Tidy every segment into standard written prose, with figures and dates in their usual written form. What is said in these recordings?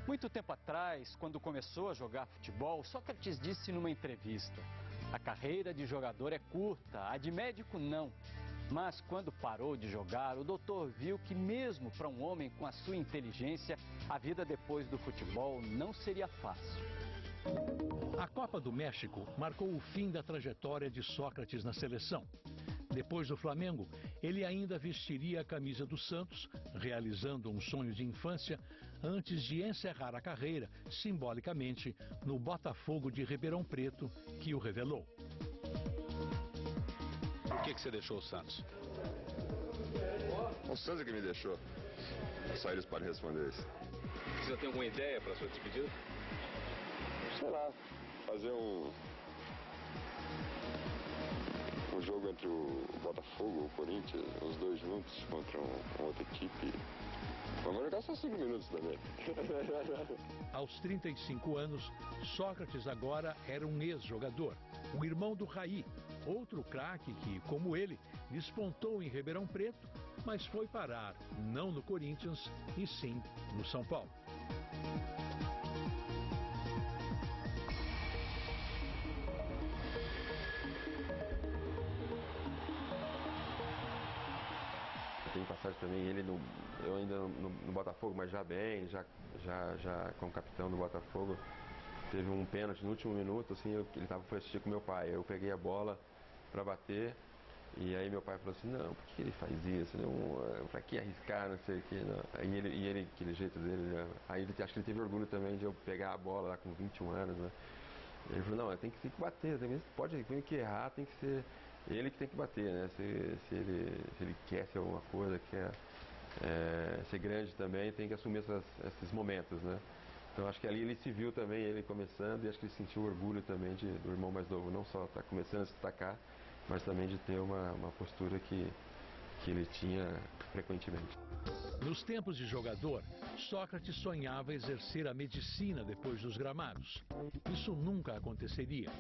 Muito tempo atrás, quando começou a jogar futebol, Sócrates disse numa entrevista: a carreira de jogador é curta, a de médico não. Mas quando parou de jogar, o doutor viu que mesmo para um homem com a sua inteligência, a vida depois do futebol não seria fácil. A Copa do México marcou o fim da trajetória de Sócrates na seleção. Depois do Flamengo, ele ainda vestiria a camisa do Santos, realizando um sonho de infância, antes de encerrar a carreira, simbolicamente, no Botafogo de Ribeirão Preto, que o revelou. Por que você deixou o Santos? O Santos é que me deixou. Só eles podem responder isso. Você já tem alguma ideia para a sua despedida? Sei lá, fazer um jogo entre o Botafogo, o Corinthians, os dois juntos contra uma outra equipe. Vamos jogar só 5 minutos também. Aos 35 anos, Sócrates agora era um ex-jogador, o irmão do Raí, outro craque que, como ele, despontou em Ribeirão Preto, mas foi parar não no Corinthians, e sim no São Paulo. Tem passagem também, eu ainda no Botafogo, mas já bem, já como capitão do Botafogo. Teve um pênalti no último minuto, assim, ele foi assistir com meu pai. Eu peguei a bola para bater e aí meu pai falou assim: não, por que ele faz isso? Para que arriscar, não sei o que. Aí ele, aquele jeito dele, né? Aí acho que ele teve orgulho também de eu pegar a bola lá com 21 anos, né? Ele falou: não, tem que bater, pode que errar, tem que ser ele que tem que bater, né? Se ele quer ser alguma coisa, quer ser grande também, tem que assumir esses momentos, né? Então acho que ali ele se viu também, ele começando, e acho que ele sentiu orgulho também do irmão mais novo, não só estar começando a se destacar, mas também de ter uma postura que ele tinha frequentemente. Nos tempos de jogador, Sócrates sonhava exercer a medicina depois dos gramados. Isso nunca aconteceria.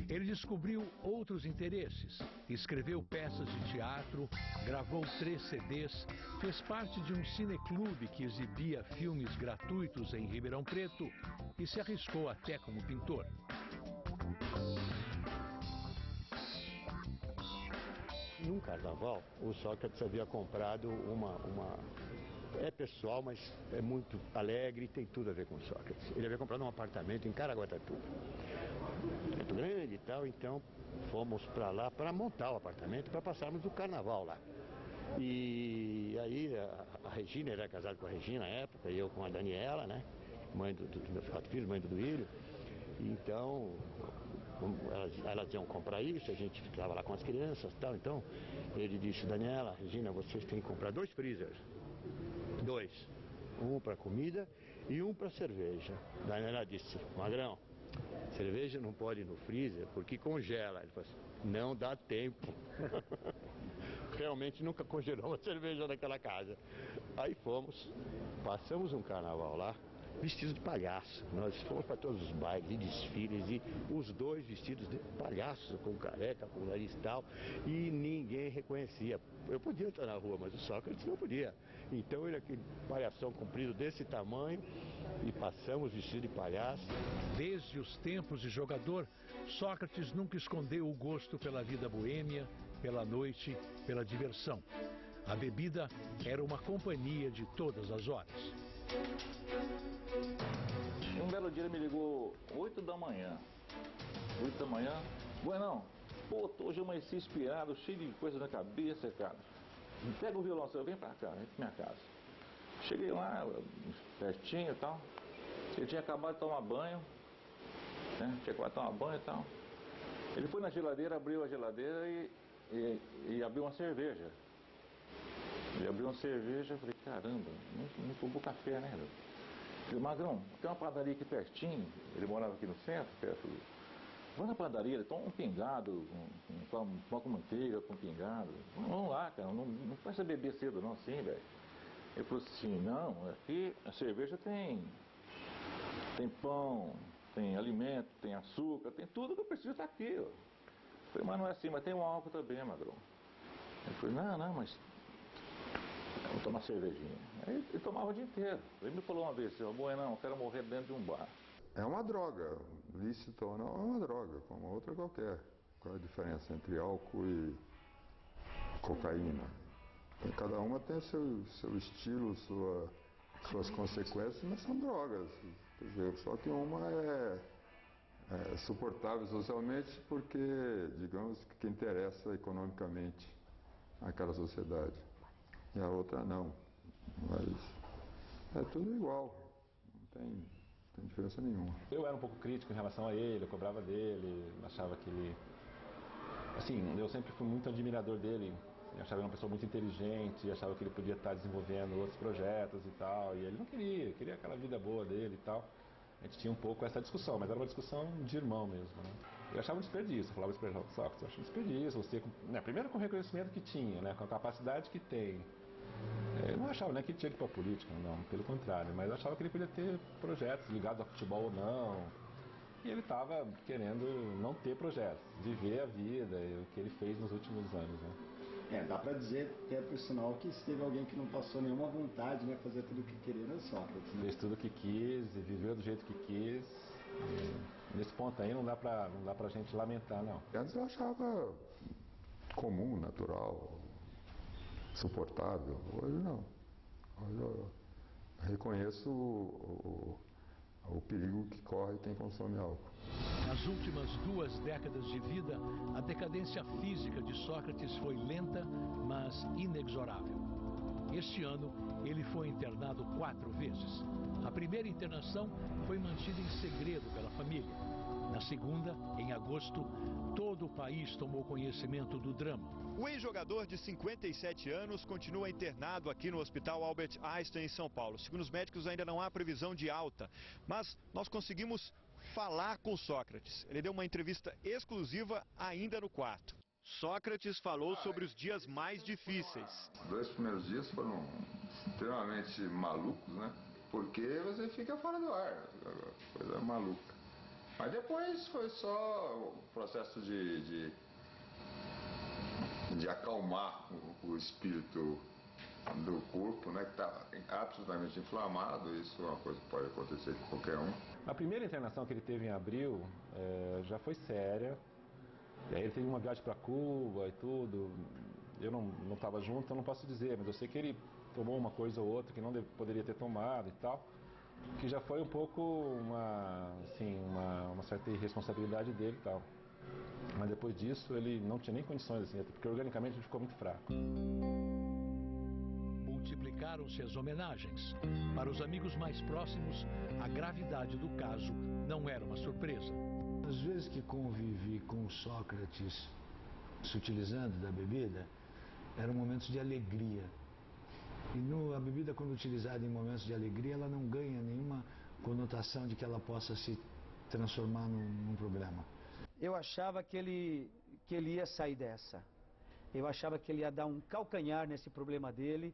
Ele descobriu outros interesses, escreveu peças de teatro, gravou 3 CDs, fez parte de um cineclube que exibia filmes gratuitos em Ribeirão Preto e se arriscou até como pintor. Num carnaval, o Sócrates havia comprado é pessoal, mas é muito alegre e tem tudo a ver com o Sócrates. Ele havia comprado um apartamento em Caraguatatuba. Muito grande e tal, então fomos para lá para montar o apartamento, para passarmos o carnaval lá. E aí a Regina, era casado com a Regina na época, e eu com a Daniela, né? Mãe do meu 4 filhos, mãe do Duílio. Então elas iam comprar isso, a gente ficava lá com as crianças e tal. Então ele disse: Daniela, Regina, vocês têm que comprar 2 freezers. 2. Um para comida e um para cerveja. Daí ela disse: Magrão, cerveja não pode ir no freezer porque congela. Ele falou assim: não dá tempo. Realmente nunca congelou uma cerveja naquela casa. Aí fomos, passamos um carnaval lá, vestidos de palhaço. Nós fomos para todos os bailes e desfiles, e os 2 vestidos de palhaço, com careca, com nariz e tal, e ninguém reconhecia. Eu podia estar na rua, mas o Sócrates não podia. Então ele, aquele palhação comprido desse tamanho, e passamos vestido de palhaço. Desde os tempos de jogador, Sócrates nunca escondeu o gosto pela vida boêmia, pela noite, pela diversão. A bebida era uma companhia de todas as horas. Um belo dia ele me ligou 8 da manhã. 8 da manhã? Buenão, pô, hoje eu amanheci inspirado, cheio de coisa na cabeça, cara. Pega o violão, vem pra cá, vem pra minha casa. Cheguei lá, pertinho e tal. Ele tinha acabado de tomar banho, né? Tinha acabado de tomar banho e tal. Ele foi na geladeira, abriu a geladeira e abriu uma cerveja. Ele abriu uma cerveja, eu falei: caramba, não tomou café, né? Falei: Magrão, tem uma padaria aqui pertinho. Ele morava aqui no centro, perto. Vai na padaria, ele toma um pingado, um pão com manteiga, com pingado. Vamos lá, cara, não faz beber cedo não, assim, velho. Ele falou assim: não, aqui a cerveja tem pão, tem alimento, tem açúcar, tem tudo que eu preciso tá aqui, ó. Eu falei: mas não é assim, mas tem um álcool também, Magrão. Ele falou: não, mas vou tomar cervejinha. Aí ele tomava o dia inteiro. Ele me falou uma vez, seu Bueno, eu quero morrer dentro de um bar. É uma droga, lícita ou não, é uma droga, como outra qualquer. Qual é a diferença entre álcool e cocaína? Então, cada uma tem seu estilo, suas consequências, mas são drogas. Quer dizer, só que uma é suportável socialmente porque, digamos, que interessa economicamente àquela sociedade. E a outra não. Mas é tudo igual, não tem diferença nenhuma. Eu era um pouco crítico em relação a ele, eu cobrava dele, achava que ele... Assim, eu sempre fui muito admirador dele, eu achava ele uma pessoa muito inteligente, achava que ele podia estar desenvolvendo outros projetos e tal, e ele não queria aquela vida boa dele e tal. A gente tinha um pouco essa discussão, mas era uma discussão de irmão mesmo, né? Eu achava um desperdício, eu falava isso para ele, Sócrates, eu acho um desperdício, você, né, primeiro com o reconhecimento que tinha, né, com a capacidade que tem. Eu não achava nem que ele tinha que ir para a política, não, pelo contrário, mas eu achava que ele podia ter projetos ligados ao futebol ou não. E ele estava querendo não ter projetos, viver a vida, o que ele fez nos últimos anos, né? Dá pra dizer, até por sinal, que se teve alguém que não passou nenhuma vontade, né, fazer tudo o que queria, não é Sócrates, né? Fez tudo o que quis e viveu do jeito que quis. E nesse ponto aí não dá pra gente lamentar, não. Antes eu achava comum, natural, suportável. Hoje não. Hoje eu reconheço o perigo que corre quem consome álcool. Nas últimas 2 décadas de vida, a decadência física de Sócrates foi lenta, mas inexorável. Este ano, ele foi internado 4 vezes. A primeira internação foi mantida em segredo pela família. Na segunda, em agosto, todo o país tomou conhecimento do drama. O ex-jogador de 57 anos continua internado aqui no Hospital Albert Einstein, em São Paulo. Segundo os médicos, ainda não há previsão de alta, mas nós conseguimos falar com Sócrates. Ele deu uma entrevista exclusiva ainda no quarto. Sócrates falou sobre os dias mais difíceis. Os 2 primeiros dias foram extremamente malucos, né? Porque você fica fora do ar, coisa maluca. Mas depois foi só o processo de acalmar o espírito do corpo, né, que está absolutamente inflamado. Isso é uma coisa que pode acontecer com qualquer um. A primeira internação que ele teve em abril já foi séria. E aí ele teve uma viagem para Cuba e tudo. Eu não estava junto, então não posso dizer, mas eu sei que ele tomou uma coisa ou outra que não poderia ter tomado e tal. Que já foi um pouco uma certa irresponsabilidade dele e tal. Mas depois disso ele não tinha nem condições, assim, porque organicamente ele ficou muito fraco. Multiplicaram-se as homenagens. Para os amigos mais próximos, a gravidade do caso não era uma surpresa. As vezes que convivi com Sócrates se utilizando da bebida, eram momentos de alegria. E a bebida, quando utilizada em momentos de alegria, ela não ganha nenhuma conotação de que ela possa se transformar num problema. Eu achava que ele ia sair dessa. Eu achava que ele ia dar um calcanhar nesse problema dele,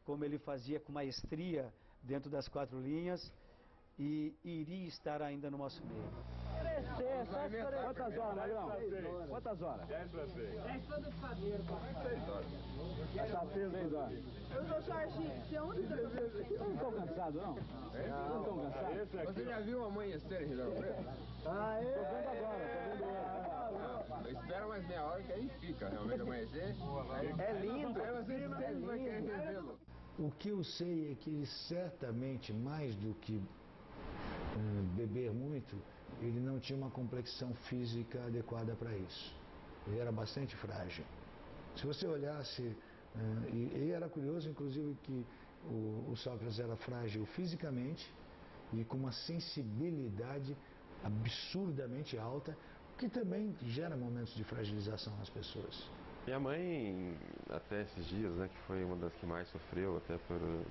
como ele fazia com maestria dentro das 4 linhas, e iria estar ainda no nosso meio. Quantas horas, Magrão? Quantas horas? 10 para 6. 10 para o padeiro. 6 horas. Está cedo, 6 horas. Eu sou Jorginho, você é a única pessoa. Vocês não estão cansados, não? Não estão cansados? Você já viu o amanhecer em Ribeirão Preto? Ah, é? Estou vendo agora, Espera mais meia hora que aí fica, realmente amanhecer. É lindo. Aí você sempre vai querer revê-lo. O que eu sei é que ele certamente, mais do que beber muito, ele não tinha uma complexão física adequada para isso. Ele era bastante frágil. Se você olhasse, e era curioso inclusive que o Sócrates era frágil fisicamente e com uma sensibilidade absurdamente alta, que também gera momentos de fragilização nas pessoas. Minha mãe, até esses dias, né, que foi uma das que mais sofreu, até pelo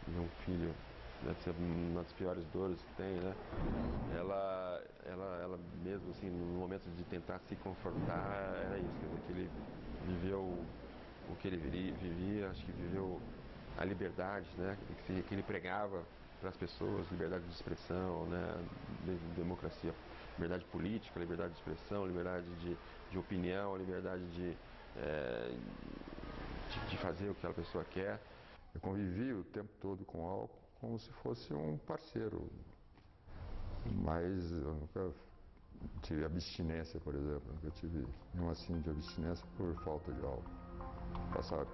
meu filho, deve ser uma das piores dores que tem, né? Ela mesmo assim, no momento de tentar se confortar, era isso, quer dizer, que ele viveu o que ele vivia, acho que viveu a liberdade, né, que ele pregava para as pessoas, liberdade de expressão, né, democracia, liberdade política, liberdade de expressão, liberdade de opinião, liberdade de de fazer o que aquela pessoa quer. Eu convivi o tempo todo com o álcool como se fosse um parceiro. Mas eu nunca tive abstinência, por exemplo. Eu nunca tive nenhum assim de abstinência por falta de álcool. Passar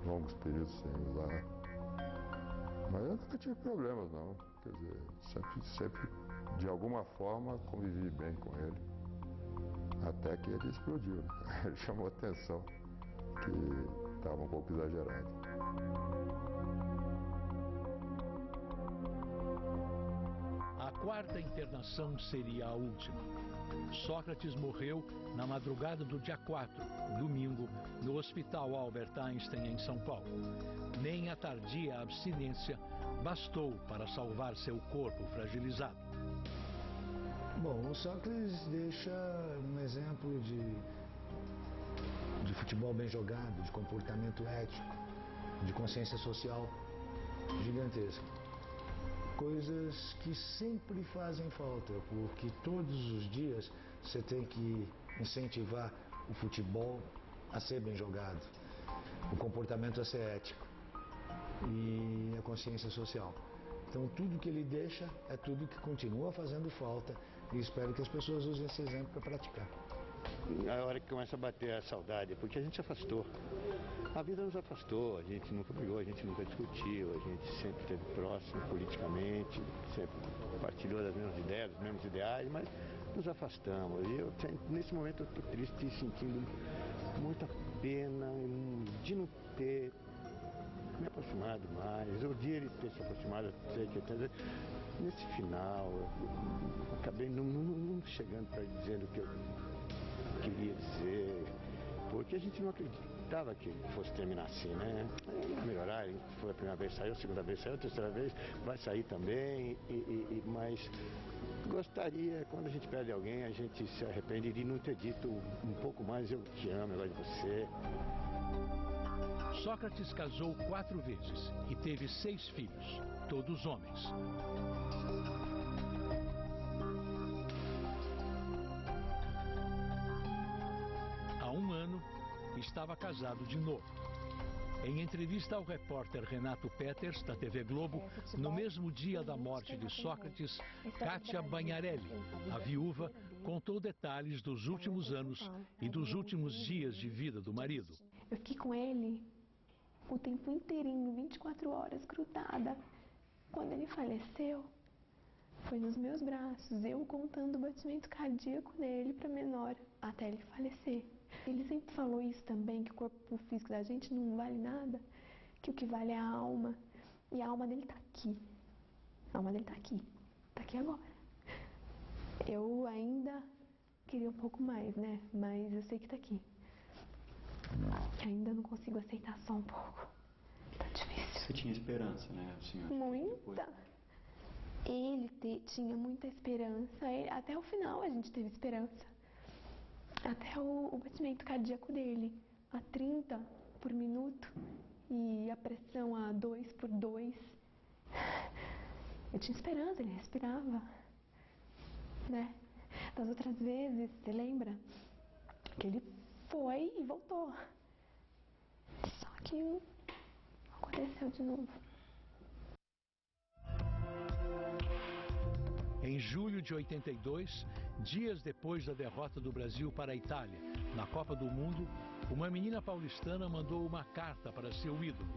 longos períodos sem usar. Mas eu nunca tive problemas, não. Quer dizer, sempre de alguma forma convivi bem com ele. Até que ele explodiu. Ele chamou a atenção que estava um pouco exagerado. A quarta internação seria a última. Sócrates morreu na madrugada do dia 4, domingo, no Hospital Albert Einstein, em São Paulo. Nem a tardia abstinência bastou para salvar seu corpo fragilizado. Bom, o Sócrates deixa um exemplo de futebol bem jogado, de comportamento ético, de consciência social gigantesca. Coisas que sempre fazem falta, porque todos os dias você tem que incentivar o futebol a ser bem jogado, o comportamento a ser ético e a consciência social. Então tudo que ele deixa é tudo que continua fazendo falta e espero que as pessoas usem esse exemplo para praticar. A hora que começa a bater a saudade, porque a gente se afastou. A vida nos afastou, a gente nunca brigou, a gente nunca discutiu, a gente sempre esteve próximo politicamente, sempre partilhou das mesmas ideias, dos mesmos ideais, mas nos afastamos. E eu, nesse momento eu estou triste e sentindo muita pena de não ter me aproximado mais, ou de ele ter se aproximado, sei que até nesse final eu acabei não chegando para dizer o que eu queria dizer, porque a gente não acreditava que fosse terminar assim, né? Vai melhorar, foi a primeira vez saiu, a segunda vez saiu, a terceira vez vai sair também, mas gostaria, quando a gente perde alguém, a gente se arrepende de não ter dito um pouco mais, eu te amo, eu gosto de você. Sócrates casou 4 vezes e teve 6 filhos, todos homens. Há um ano, estava casado de novo. Em entrevista ao repórter Renato Peters, da TV Globo, no mesmo dia da morte de Sócrates, Kátia Banharelli, a viúva, contou detalhes dos últimos anos e dos últimos dias de vida do marido. Eu fiquei com ele o tempo inteirinho, 24 horas, grudada. Quando ele faleceu, foi nos meus braços, eu contando o batimento cardíaco dele para menor, até ele falecer. Ele sempre falou isso também, que o corpo físico da gente não vale nada, que o que vale é a alma. E a alma dele tá aqui. A alma dele tá aqui agora. Eu ainda queria um pouco mais, né? Mas eu sei que tá aqui. Ainda não consigo aceitar só um pouco. Tá difícil. Você tinha esperança, né, senhora? Muita. Ele tinha muita esperança. Até o final a gente teve esperança. Até o batimento cardíaco dele, a 30 por minuto e a pressão a 2 por 2. Eu tinha esperança, ele respirava, né? Das outras vezes, você lembra? Que ele foi e voltou. Só que aconteceu de novo. Em julho de 82, dias depois da derrota do Brasil para a Itália, na Copa do Mundo, uma menina paulistana mandou uma carta para seu ídolo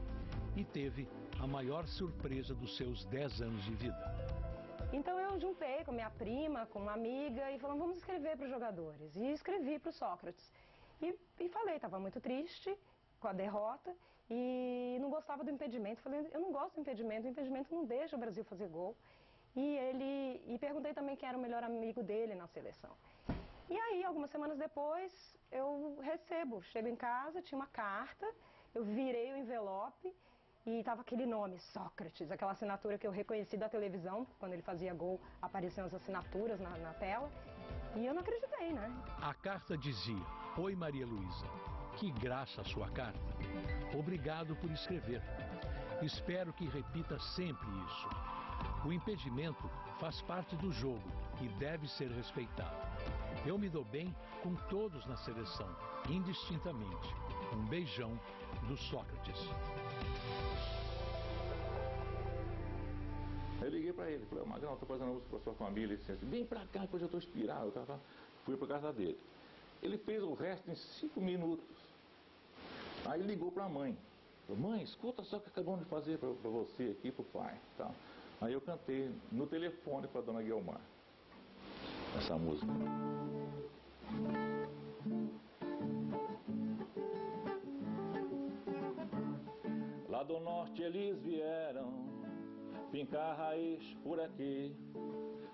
e teve a maior surpresa dos seus 10 anos de vida. Então eu juntei com minha prima, com uma amiga e falamos, vamos escrever para os jogadores. E escrevi para o Sócrates. E falei, estava muito triste com a derrota e não gostava do impedimento. Falei, eu não gosto do impedimento, o impedimento não deixa o Brasil fazer gol. E perguntei também quem era o melhor amigo dele na seleção. E aí, algumas semanas depois, eu chego em casa, tinha uma carta, eu virei o envelope e estava aquele nome, Sócrates, aquela assinatura que eu reconheci da televisão, quando ele fazia gol, apareciam as assinaturas na tela, e eu não acreditei, né? A carta dizia, oi Maria Luísa, que graça a sua carta. Obrigado por escrever. Espero que repita sempre isso. O impedimento faz parte do jogo e deve ser respeitado. Eu me dou bem com todos na seleção, indistintamente. Um beijão do Sócrates. Eu liguei pra ele, falei, Magrão, tô fazendo música pra sua família, assim, vem pra cá, depois eu tô inspirado, tá? Fui pra casa dele. Ele fez o resto em 5 minutos. Aí ligou pra mãe. Falei, mãe, escuta só o que acabamos de fazer pra você aqui, pro pai. Tá? Aí eu cantei no telefone pra dona Guiomar essa música. Lá do norte eles vieram fincar raiz por aqui.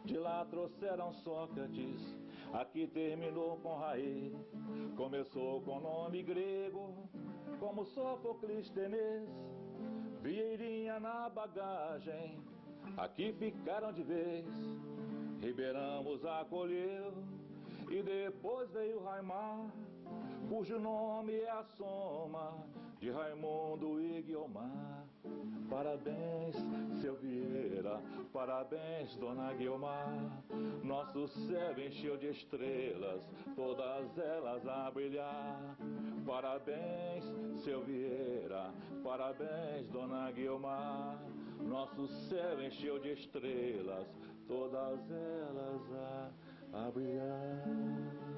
De lá trouxeram Sócrates, aqui terminou com raiz. Começou com nome grego, como Sófocles, Vieirinha na bagagem, aqui ficaram de vez. Ribeirão os acolheu e depois veio Raimar, cujo nome é a soma de Raimundo e Guiomar. Parabéns, seu Vieira, parabéns, dona Guiomar. Nosso céu encheu de estrelas, todas elas a brilhar. Parabéns, seu Vieira, parabéns, dona Guiomar. Nosso céu encheu de estrelas, todas elas a brilhar.